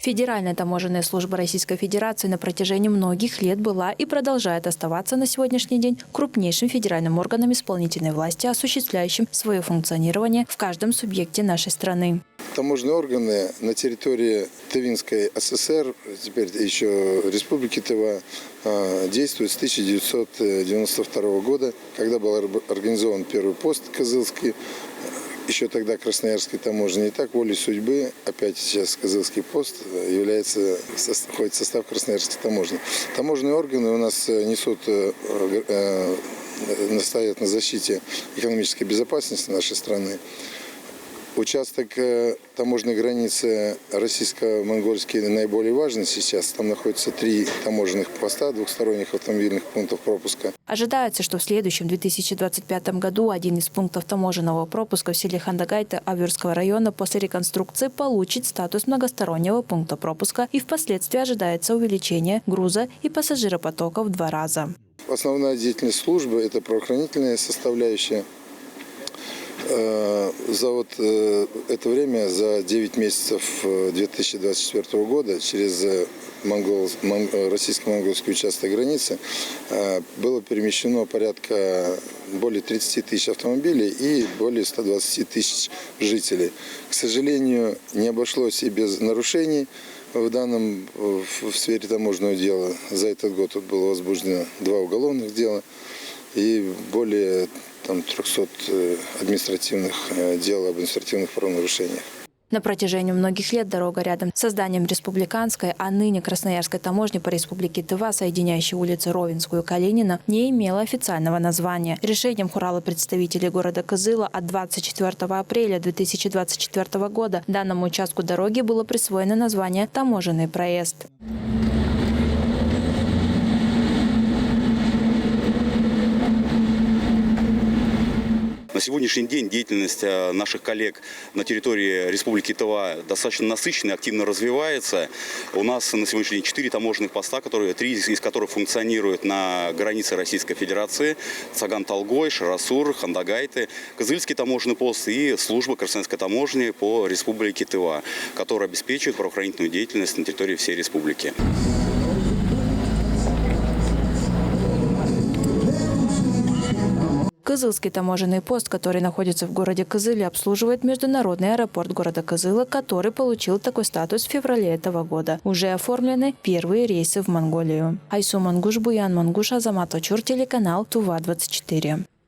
Федеральная таможенная служба Российской Федерации на протяжении многих лет была и продолжает оставаться на сегодняшний день крупнейшим федеральным органом исполнительной власти, осуществляющим свое функционирование в каждом субъекте нашей страны. Таможенные органы на территории Тывинской ССР, теперь еще Республики Тыва, действуют с 1992 года, когда был организован первый пост Кызылский, еще тогда Красноярской таможни. И так, волей судьбы, опять сейчас Кызылский пост входит в состав Красноярской таможни. Таможенные органы у нас несут, стоят на защите экономической безопасности нашей страны. Участок таможенной границы российско-монгольский наиболее важный сейчас. Там находится 3 таможенных поста, двухсторонних автомобильных пунктов пропуска. Ожидается, что в следующем 2025 году один из пунктов таможенного пропуска в селе Хандагайта Аверского района после реконструкции получит статус многостороннего пункта пропуска, и впоследствии ожидается увеличение груза и пассажиропотока в 2 раза. Основная деятельность службы – это правоохранительная составляющая. За это время, за 9 месяцев 2024 года, через российско-монгольский участок границы было перемещено порядка более 30 тысяч автомобилей и более 120 тысяч жителей. К сожалению, не обошлось и без нарушений в сфере таможенного дела. За этот год тут было возбуждено 2 уголовных дела и более 300 административных дел об административных правонарушениях. На протяжении многих лет дорога рядом с зданием Республиканской, а ныне Красноярской таможни по Республике Тыва, соединяющей улицы Ровенскую и Калинина, не имела официального названия. Решением хурала представителей города Кызыла от 24 апреля 2024 года данному участку дороги было присвоено название «Таможенный проезд». На сегодняшний день деятельность наших коллег на территории Республики Тыва достаточно насыщенно и активно развивается. У нас на сегодняшний день 4 таможенных поста, 3 из которых функционируют на границе Российской Федерации. Цаган-Талгой, Шарасур, Хандагайты, Кызыльский таможенный пост и служба Красноярской таможни по Республике Тыва, которая обеспечивает правоохранительную деятельность на территории всей республики. Кызылский таможенный пост, который находится в городе Кызыле, обслуживает международный аэропорт города Кызыла, который получил такой статус в феврале этого года. Уже оформлены первые рейсы в Монголию. Айсу Мангуш, Буян Мангуш, Азамат Очур, телеканал Тува-24.